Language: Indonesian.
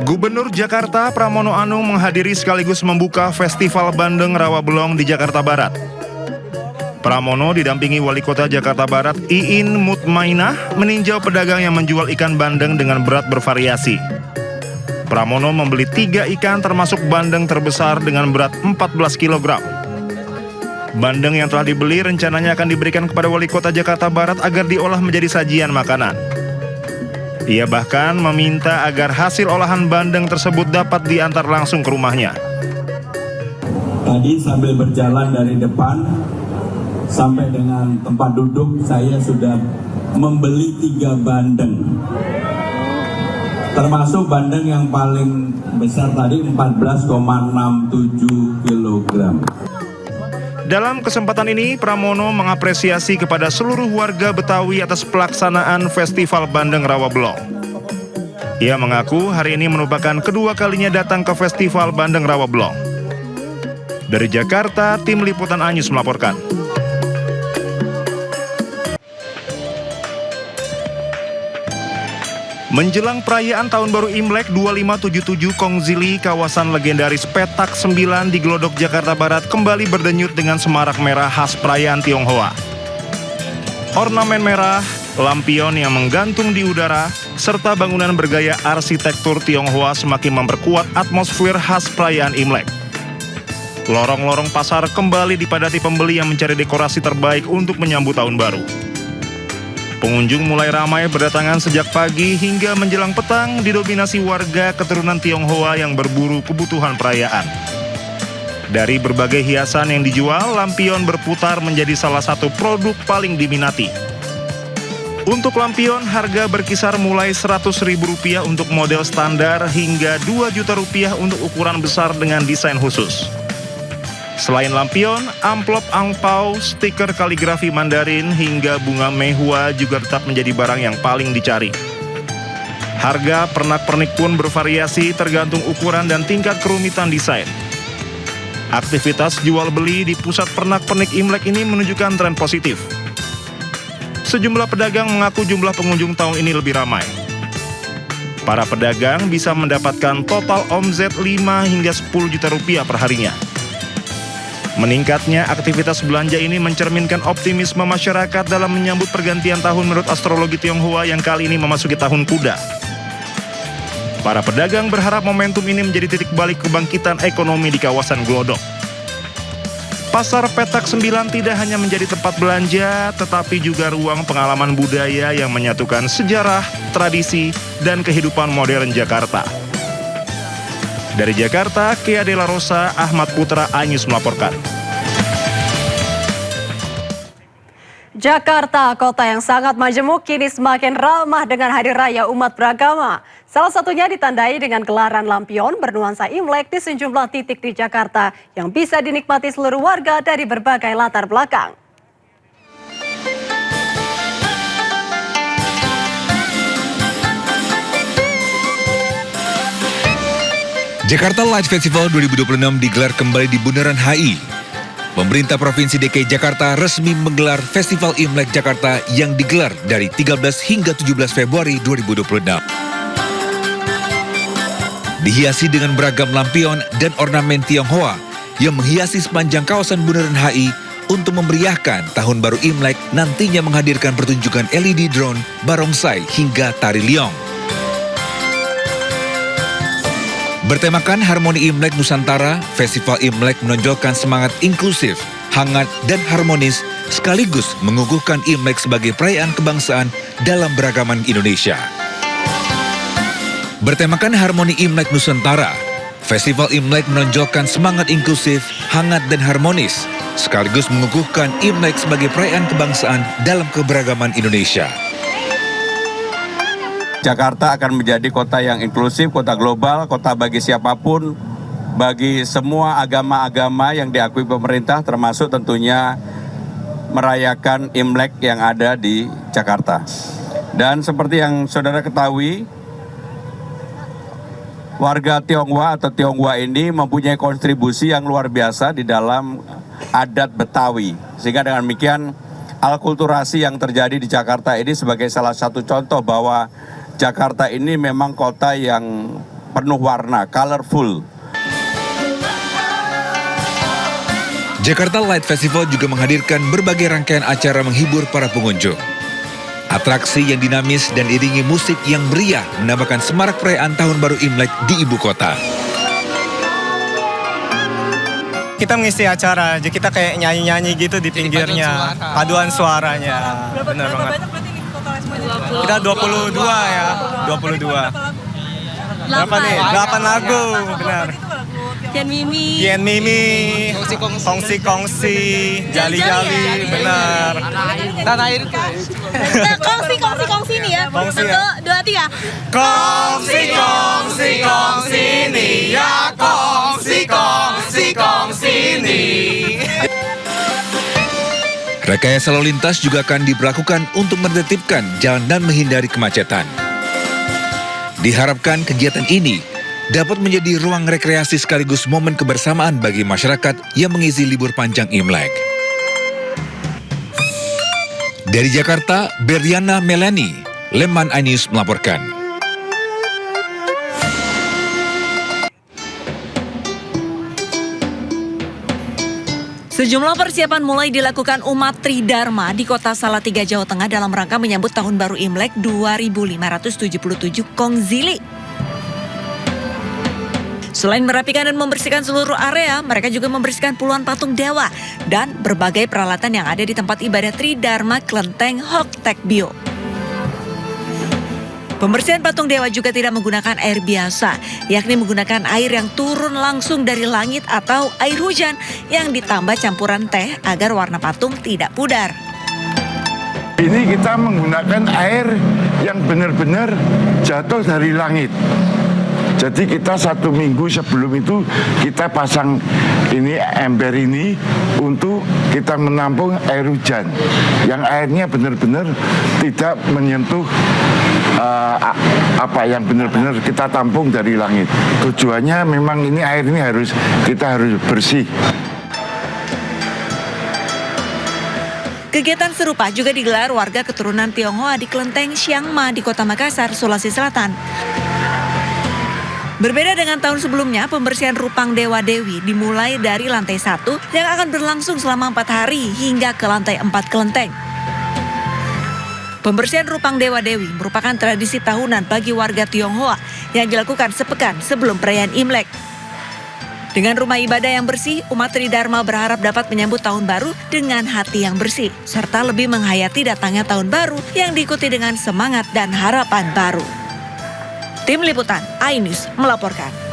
Gubernur Jakarta Pramono Anung menghadiri sekaligus membuka Festival Bandeng Rawabelong di Jakarta Barat. Pramono didampingi Wali Kota Jakarta Barat Iin Mutmainah meninjau pedagang yang menjual ikan bandeng dengan berat bervariasi. Pramono membeli 3 ikan termasuk bandeng terbesar dengan berat 14 kg. Bandeng yang telah dibeli rencananya akan diberikan kepada Wali Kota Jakarta Barat agar diolah menjadi sajian makanan. Ia bahkan meminta agar hasil olahan bandeng tersebut dapat diantar langsung ke rumahnya. Tadi sambil berjalan dari depan sampai dengan tempat duduk, saya sudah membeli 3 bandeng. Termasuk bandeng yang paling besar tadi 14,67 kg. Dalam kesempatan ini, Pramono mengapresiasi kepada seluruh warga Betawi atas pelaksanaan Festival Bandeng Rawabelong. Ia mengaku hari ini merupakan kedua kalinya datang ke Festival Bandeng Rawabelong. Dari Jakarta, tim Liputan Anyus melaporkan. Menjelang perayaan Tahun Baru Imlek 2577 Kongzili, kawasan legendaris Petak 9 di Glodok, Jakarta Barat kembali berdenyut dengan semarak merah khas perayaan Tionghoa. Ornamen merah, lampion yang menggantung di udara, serta bangunan bergaya arsitektur Tionghoa semakin memperkuat atmosfer khas perayaan Imlek. Lorong-lorong pasar kembali dipadati pembeli yang mencari dekorasi terbaik untuk menyambut Tahun Baru. Pengunjung mulai ramai berdatangan sejak pagi hingga menjelang petang, didominasi warga keturunan Tionghoa yang berburu kebutuhan perayaan. Dari berbagai hiasan yang dijual, lampion berputar menjadi salah satu produk paling diminati. Untuk lampion, harga berkisar mulai Rp100.000 untuk model standar hingga Rp2 juta untuk ukuran besar dengan desain khusus. Selain lampion, amplop angpau, stiker kaligrafi Mandarin, hingga bunga mehua juga tetap menjadi barang yang paling dicari. Harga pernak-pernik pun bervariasi tergantung ukuran dan tingkat kerumitan desain. Aktivitas jual-beli di pusat pernak-pernik Imlek ini menunjukkan tren positif. Sejumlah pedagang mengaku jumlah pengunjung tahun ini lebih ramai. Para pedagang bisa mendapatkan total omzet 5 hingga 10 juta rupiah per harinya. Meningkatnya aktivitas belanja ini mencerminkan optimisme masyarakat dalam menyambut pergantian tahun menurut astrologi Tionghoa yang kali ini memasuki tahun kuda. Para pedagang berharap momentum ini menjadi titik balik kebangkitan ekonomi di kawasan Glodok. Pasar Petak 9 tidak hanya menjadi tempat belanja, tetapi juga ruang pengalaman budaya yang menyatukan sejarah, tradisi, dan kehidupan modern Jakarta. Dari Jakarta, Kea De La Rosa, Ahmad Putra, Anyus melaporkan. Jakarta, kota yang sangat majemuk, kini semakin ramah dengan hari raya umat beragama. Salah satunya ditandai dengan gelaran lampion bernuansa Imlek di sejumlah titik di Jakarta yang bisa dinikmati seluruh warga dari berbagai latar belakang. Jakarta Light Festival 2026 digelar kembali di Bundaran HI. Pemerintah Provinsi DKI Jakarta resmi menggelar Festival Imlek Jakarta yang digelar dari 13 hingga 17 Februari 2026. Dihiasi dengan beragam lampion dan ornamen Tionghoa yang menghiasi sepanjang kawasan Bundaran HI untuk memeriahkan Tahun Baru Imlek, nantinya menghadirkan pertunjukan LED drone, barongsai hingga tari liong. Bertemakan Harmoni Imlek Nusantara, Festival Imlek menonjolkan semangat inklusif, hangat, dan harmonis, sekaligus mengukuhkan Imlek sebagai perayaan kebangsaan dalam beragaman Indonesia. Bertemakan Harmoni Imlek Nusantara, Festival Imlek menonjolkan semangat inklusif, hangat, dan harmonis, sekaligus mengukuhkan Imlek sebagai perayaan kebangsaan dalam keberagaman Indonesia. Jakarta akan menjadi kota yang inklusif, kota global, kota bagi siapapun, bagi semua agama-agama yang diakui pemerintah, termasuk tentunya merayakan Imlek yang ada di Jakarta. Dan seperti yang saudara ketahui, warga Tionghoa atau Tionghoa ini mempunyai kontribusi yang luar biasa di dalam adat Betawi. Sehingga dengan demikian, alkulturasi yang terjadi di Jakarta ini sebagai salah satu contoh bahwa Jakarta ini memang kota yang penuh warna, colorful. Jakarta Light Festival juga menghadirkan berbagai rangkaian acara menghibur para pengunjung. Atraksi yang dinamis dan iringi musik yang meriah menambahkan semarak perayaan Tahun Baru Imlek di ibu kota. Kita mengisi acara aja, kita kayak nyanyi-nyanyi gitu di pinggirnya. Paduan suaranya. Bener banget. Kita 22 ya, 22. Berapa nih? 8 lagu, benar. Kian Mimi, kongsi, jali-jali, benar. Tanah air. Kongsi nih ya. Kongsi ya. 1, 2, 3. Kongsi nih ya, kongsi nih. Rekayasa lalu lintas juga akan diberlakukan untuk menertibkan jalan dan menghindari kemacetan. Diharapkan kegiatan ini dapat menjadi ruang rekreasi sekaligus momen kebersamaan bagi masyarakat yang mengisi libur panjang Imlek. Dari Jakarta, Beriana Melani, Leman iNews melaporkan. Sejumlah persiapan mulai dilakukan umat Tridharma di Kota Salatiga, Jawa Tengah dalam rangka menyambut Tahun Baru Imlek 2577 Kongzili. Selain merapikan dan membersihkan seluruh area, mereka juga membersihkan puluhan patung dewa dan berbagai peralatan yang ada di tempat ibadah Tridharma Klenteng Hok Tek Bio. Pembersihan patung dewa juga tidak menggunakan air biasa, yakni menggunakan air yang turun langsung dari langit atau air hujan yang ditambah campuran teh agar warna patung tidak pudar. Ini kita menggunakan air yang benar-benar jatuh dari langit. Jadi kita 1 minggu sebelum itu kita pasang ini ember ini untuk kita menampung air hujan. Yang airnya benar-benar tidak menyentuh apa yang benar-benar kita tampung dari langit. Tujuannya memang ini air ini kita harus bersih. Kegiatan serupa juga digelar warga keturunan Tionghoa di Klenteng Siangma di Kota Makassar, Sulawesi Selatan. Berbeda dengan tahun sebelumnya, pembersihan rupang Dewa-Dewi dimulai dari lantai 1 yang akan berlangsung selama 4 hari hingga ke lantai 4 kelenteng. Pembersihan rupang Dewa-Dewi merupakan tradisi tahunan bagi warga Tionghoa yang dilakukan sepekan sebelum perayaan Imlek. Dengan rumah ibadah yang bersih, umat Tridharma berharap dapat menyambut tahun baru dengan hati yang bersih, serta lebih menghayati datangnya tahun baru yang diikuti dengan semangat dan harapan baru. Tim Liputan iNews melaporkan.